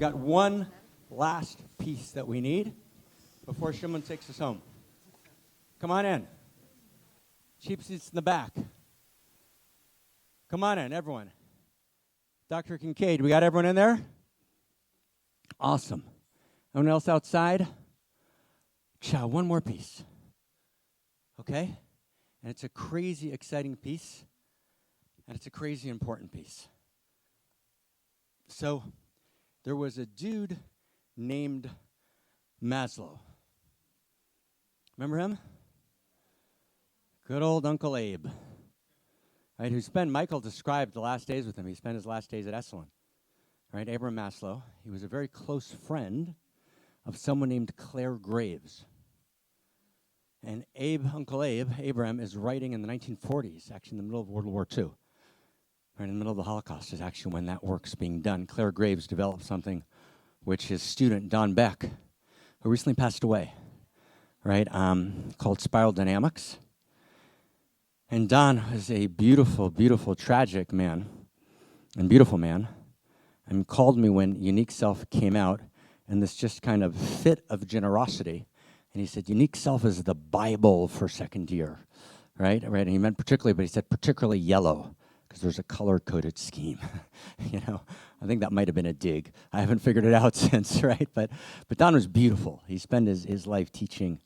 got one last piece that we need before Shimon takes us home. Come on in. Cheap seats in the back. Come on in, everyone. Dr. Kincaid, we got everyone in there? Awesome. Anyone else outside? Ciao, one more piece. Okay? And it's a crazy exciting piece, and it's a crazy important piece. So, there was a dude named Maslow. Remember him? Good old Uncle Abe. Right, Michael described the last days with him. He spent his last days at Esalen. Right, Abraham Maslow. He was a very close friend of someone named Claire Graves. And Uncle Abraham, is writing in the 1940s, actually in the middle of World War II. Right in the middle of the Holocaust is actually when that work's being done. Claire Graves developed something which his student, Don Beck, who recently passed away, right, called spiral dynamics. And Don is a beautiful, beautiful, tragic man, and beautiful man, and called me when Unique Self came out in this just kind of fit of generosity. And he said, Unique Self is the Bible for second year, right? And he meant particularly, but he said particularly yellow, because there's a color-coded scheme. I think that might have been a dig. I haven't figured it out since, right? But Don was beautiful. He spent his life teaching,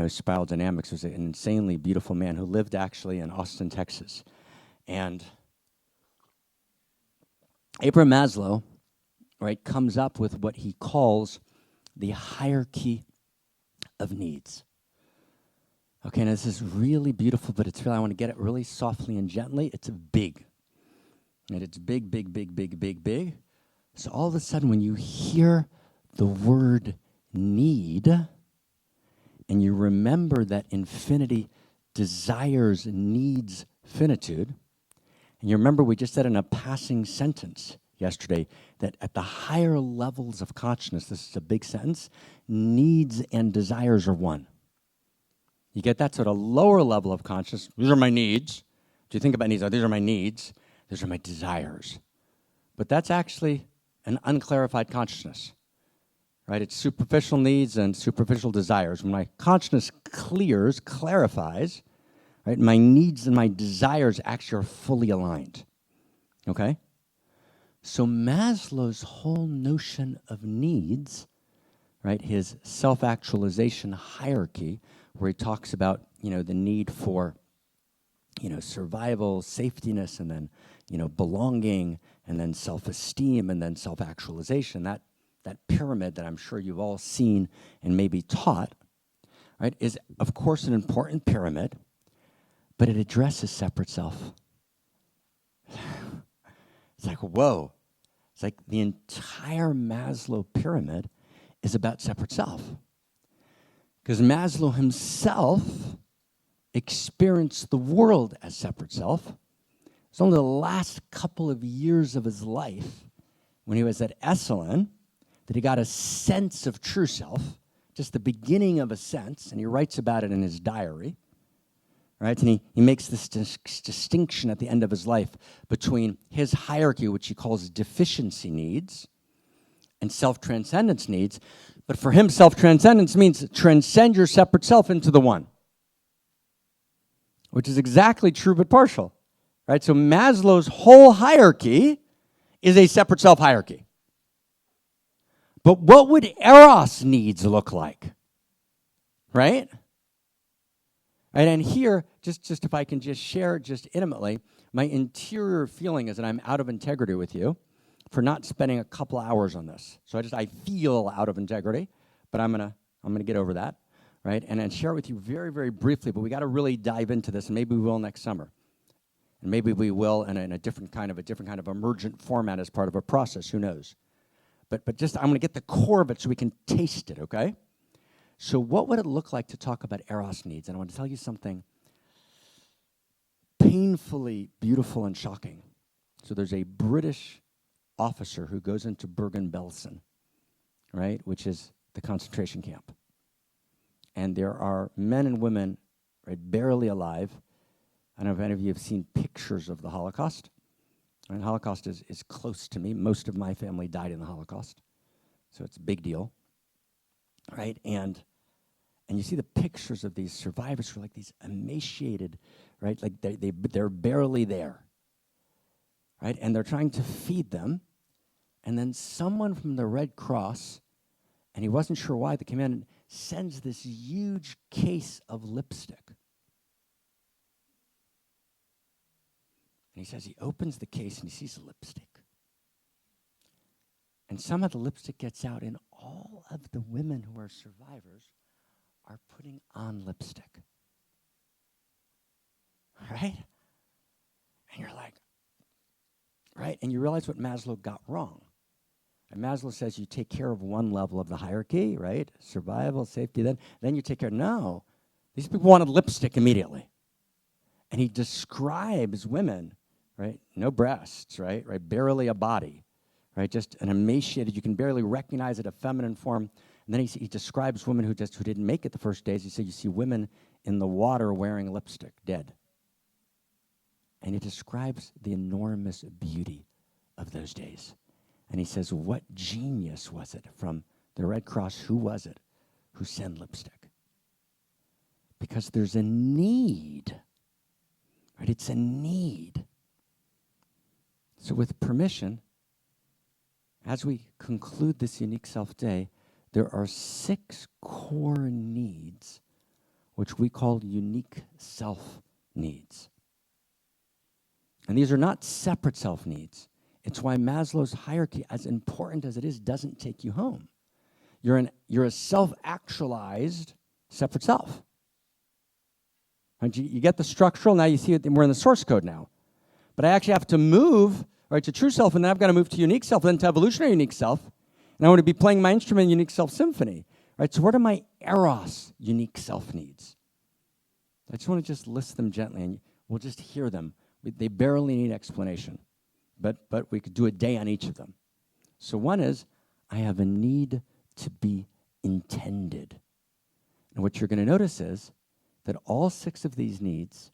spiral dynamics. He was an insanely beautiful man who lived actually in Austin, Texas. And Abraham Maslow, right, comes up with what he calls the hierarchy of needs. Okay, now this is really beautiful, but I want to get it really softly and gently. It's big. And it's big, big, big, big, big, big. So all of a sudden when you hear the word need, and you remember that infinity desires, needs finitude, and you remember we just said in a passing sentence yesterday that at the higher levels of consciousness, this is a big sentence, needs and desires are one. You get that? So at a lower level of consciousness, these are my needs. Do you think about needs? These are my needs. These are my desires. But that's actually an unclarified consciousness, right? It's superficial needs and superficial desires. When my consciousness clarifies, right, my needs and my desires actually are fully aligned, okay? So Maslow's whole notion of needs, right, his self-actualization hierarchy, where he talks about, the need for, survival, safetiness, and then, belonging, and then self-esteem, and then self-actualization, that pyramid that I'm sure you've all seen and maybe taught, right, is, of course, an important pyramid, but it addresses separate self. It's like, whoa. It's like the entire Maslow pyramid is about separate self. Because Maslow himself experienced the world as separate self. It's only the last couple of years of his life, when he was at Esalen, that he got a sense of true self, just the beginning of a sense, and he writes about it in his diary, right? And he makes this distinction at the end of his life between his hierarchy, which he calls deficiency needs, and self-transcendence needs. But for him, self-transcendence means transcend your separate self into the one, which is exactly true but partial, right? So Maslow's whole hierarchy is a separate self hierarchy. But what would Eros needs look like, right? Right, and here, just if I can just share just intimately, my interior feeling is that I'm out of integrity with you for not spending a couple hours on this. So I feel out of integrity, but I'm gonna get over that, right? And then share it with you very, very briefly, but we gotta really dive into this, and maybe we will next summer. And maybe we will in a different kind of emergent format as part of a process, who knows? But just, I'm gonna get the core of it so we can taste it, okay? So what would it look like to talk about Eros needs? And I want to tell you something painfully beautiful and shocking. So there's a British officer who goes into Bergen-Belsen, right, which is the concentration camp. And there are men and women, right, barely alive. I don't know if any of you have seen pictures of the Holocaust. And Holocaust is close to me. Most of my family died in the Holocaust. So it's a big deal, right? And you see the pictures of these survivors who are like these emaciated, right? Like they're barely there, right? And they're trying to feed them. And then someone from the Red Cross, and he wasn't sure why, they came in and sends this huge case of lipstick. And he says he opens the case and he sees lipstick. And some of the lipstick gets out, and all of the women who are survivors are putting on lipstick. Right? And you're like, right? And you realize what Maslow got wrong. And Maslow says you take care of one level of the hierarchy, right? Survival, safety, then you take care. No, these people wanted lipstick immediately. And he describes women, right? No breasts, right? Barely a body, right? Just an emaciated, you can barely recognize it, a feminine form. And then he describes women who didn't make it the first days. He said you see women in the water wearing lipstick, dead. And he describes the enormous beauty of those days. And he says, what genius was it from the Red Cross? Who was it who sent lipstick? Because there's a need, right? It's a need. So with permission, as we conclude this Unique Self Day, there are 6 core needs, which we call unique self needs. And these are not separate self needs. It's why Maslow's hierarchy, as important as it is, doesn't take you home. You're a self-actualized separate self. Right? You get the structural, now you see it, we're in the source code now. But I actually have to move, right, to true self, and then I've got to move to unique self, then to evolutionary unique self, and I want to be playing my instrument, Unique Self Symphony. Right? So what are my Eros unique self needs? I just want to just list them gently, and we'll just hear them. They barely need explanation. But we could do a day on each of them. So one is, I have a need to be intended. And what you're going to notice is that all 6 of these needs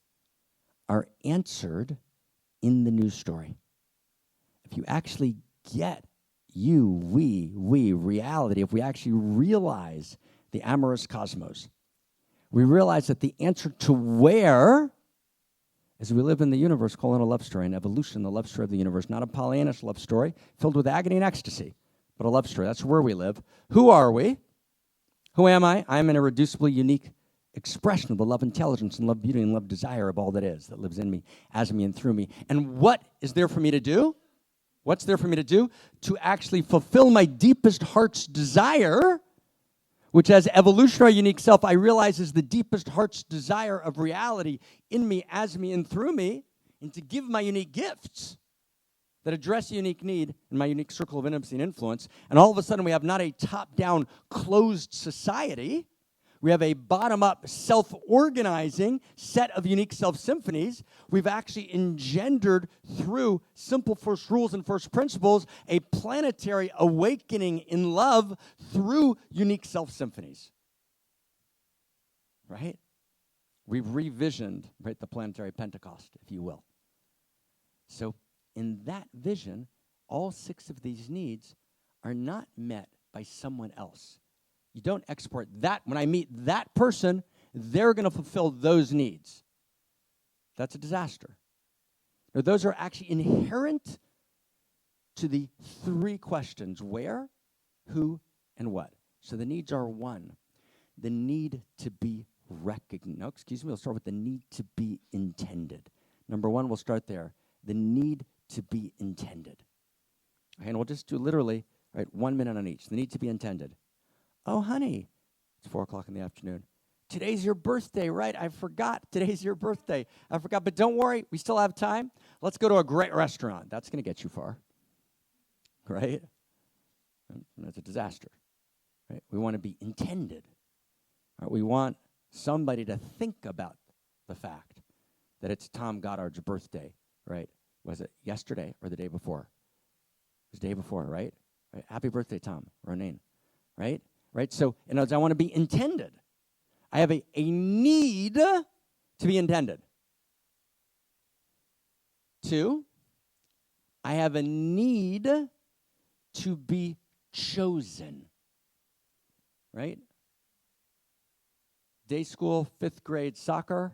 are answered in the news story. If you actually get we, reality, if we actually realize the Amorous Cosmos, we realize that the answer to where is we live in the universe calling a love story, an evolution, the love story of the universe, not a Pollyannish love story filled with agony and ecstasy, but a love story. That's where we live. Who are we? Who am I? I am an irreducibly unique expression of the love intelligence and love beauty and love desire of all that is, that lives in me, as me, and through me. And what is there for me to do? What's there for me to do? To actually fulfill my deepest heart's desire, which as evolutionary unique self, I realize is the deepest heart's desire of reality in me, as me, and through me, and to give my unique gifts that address a unique need in my unique circle of intimacy and influence. And all of a sudden, we have not a top-down, closed society. We have a bottom-up, self-organizing set of unique self-symphonies. We've actually engendered through simple first rules and first principles a planetary awakening in love through unique self-symphonies. Right? We've revisioned, right, the planetary Pentecost, if you will. So in that vision, all 6 of these needs are not met by someone else. You don't export that. When I meet that person, they're going to fulfill those needs. That's a disaster. Now, those are actually inherent to the 3 questions: where, who, and what. So the needs are 1, the need to be recognized. No, excuse me, we'll start with the need to be intended. Number 1, we'll start there. The need to be intended. Okay, and we'll just do literally, right, 1 minute on each. The need to be intended. Oh, honey, it's 4 o'clock in the afternoon. Today's your birthday, right? I forgot. Today's your birthday. I forgot, but don't worry. We still have time. Let's go to a great restaurant. That's going to get you far, right? And that's a disaster, right? We want to be intended. Right? We want somebody to think about the fact that it's Tom Goddard's birthday, right? Was it yesterday or the day before? It was the day before, right? Happy birthday, Tom, Ronin, right? Right? So, in other words, I want to be intended. I have a need to be intended. 2, I have a need to be chosen, right? Day school, 5th grade soccer.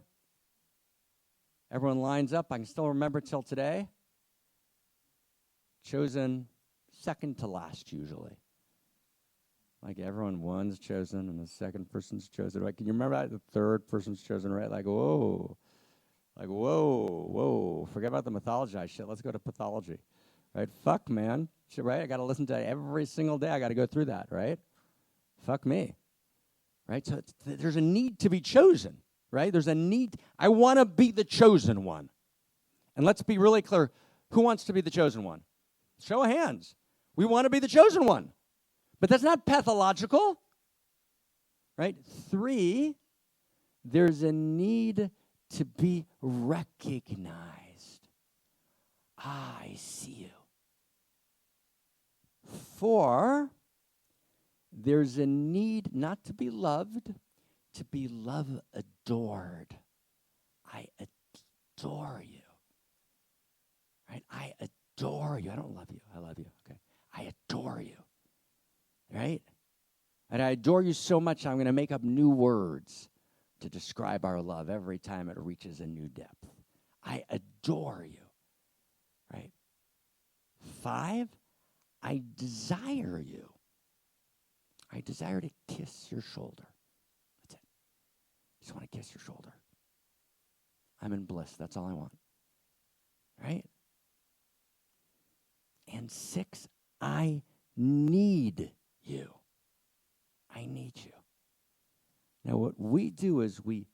Everyone lines up. I can still remember till today. Chosen second to last, usually. Like everyone, one's chosen and the second person's chosen. Right? Can you remember that? The third person's chosen, right? Like, whoa. Like, whoa. Forget about the mythologized shit. Let's go to pathology. Right? Fuck, man. Shit, right? I got to listen to it every single day. I got to go through that, right? Fuck me. Right? So there's a need to be chosen, right? There's a need. I want to be the chosen one. And let's be really clear. Who wants to be the chosen one? Show of hands. We want to be the chosen one. But that's not pathological, right? 3, there's a need to be recognized. I see you. 4, there's a need not to be loved, to be adored. I adore you. Right? I adore you. I don't love you. I love you. Okay. I adore you. Right? And I adore you so much, I'm going to make up new words to describe our love every time it reaches a new depth. I adore you. Right? 5, I desire you. I desire to kiss your shoulder. That's it. I just want to kiss your shoulder. I'm in bliss. That's all I want. Right? And 6, I need you. I need you. Now, what we do is we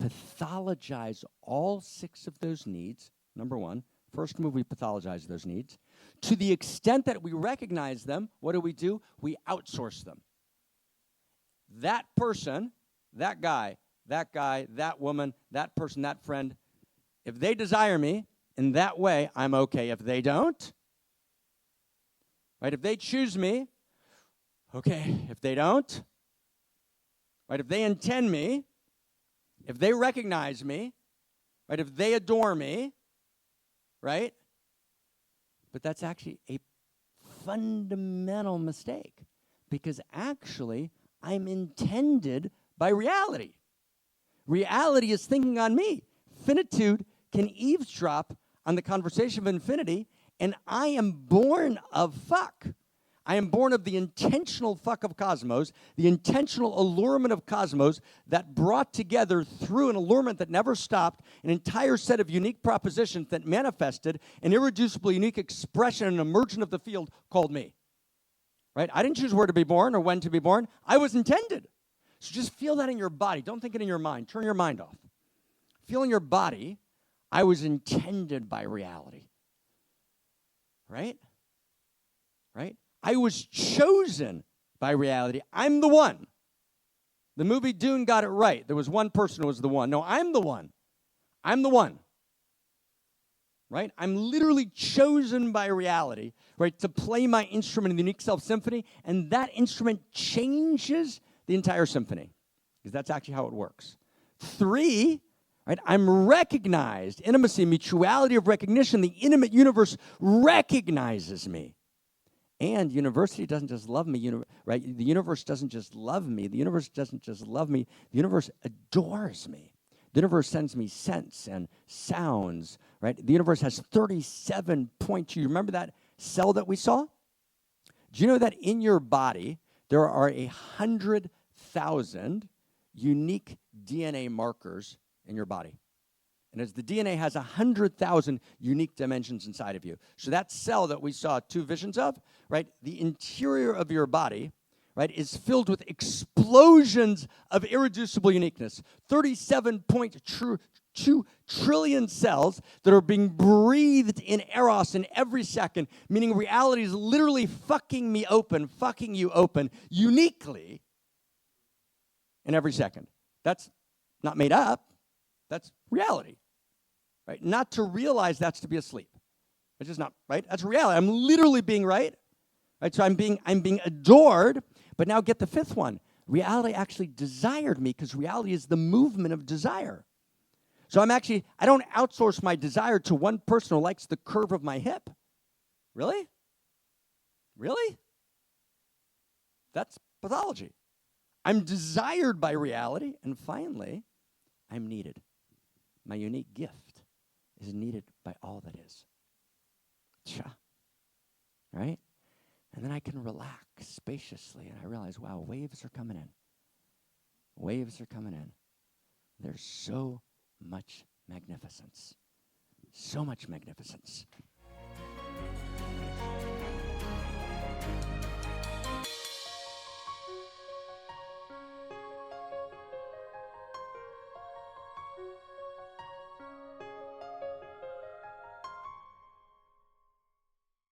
pathologize all 6 of those needs. Number 1, first move, we pathologize those needs. To the extent that we recognize them, what do? We outsource them. That person, that guy, that woman, that person, that friend, if they desire me in that way, I'm okay. If they don't, right? If they choose me, okay. If they don't, right? If they intend me, if they recognize me, right? If they adore me, right? But that's actually a fundamental mistake because actually I'm intended by reality. Reality is thinking on me. Finitude can eavesdrop on the conversation of infinity, and I am born of fuck. I am born of the intentional fuck of cosmos, the intentional allurement of cosmos that brought together through an allurement that never stopped an entire set of unique propositions that manifested an irreducible unique expression and emergence of the field called me. Right? I didn't choose where to be born or when to be born. I was intended. So just feel that in your body. Don't think it in your mind. Turn your mind off. Feel in your body, I was intended by reality. Right? Right? I was chosen by reality. I'm the one. The movie Dune got it right. There was one person who was the one. No, I'm the one. I'm the one. Right? I'm literally chosen by reality, right, to play my instrument in the Unique Self Symphony, and that instrument changes the entire symphony, because that's actually how it works. 3, right, I'm recognized. Intimacy, mutuality of recognition. The intimate universe recognizes me. And university doesn't just love me, right? The universe doesn't just love me. The universe doesn't just love me. The universe adores me. The universe sends me scents and sounds, right? The universe has 37.2. You remember that cell that we saw? Do you know that in your body, there are 100,000 unique DNA markers in your body? And as the DNA has 100,000 unique dimensions inside of you. So that cell that we saw 2 visions of, right, the interior of your body, right, is filled with explosions of irreducible uniqueness. 37.2 trillion cells that are being breathed in Eros in every second, meaning reality is literally fucking you open, uniquely in every second. That's not made up. That's reality. Right? Not to realize that's to be asleep. It's just not, right? That's reality. I'm literally being right. Right? So I'm being adored, but now get the 5th one. Reality actually desired me because reality is the movement of desire. So I don't outsource my desire to one person who likes the curve of my hip. Really? Really? That's pathology. I'm desired by reality, and finally, I'm needed. My unique gift is needed by all that is. Right? And then I can relax spaciously, and I realize, wow, waves are coming in. Waves are coming in. There's so much magnificence. So much magnificence.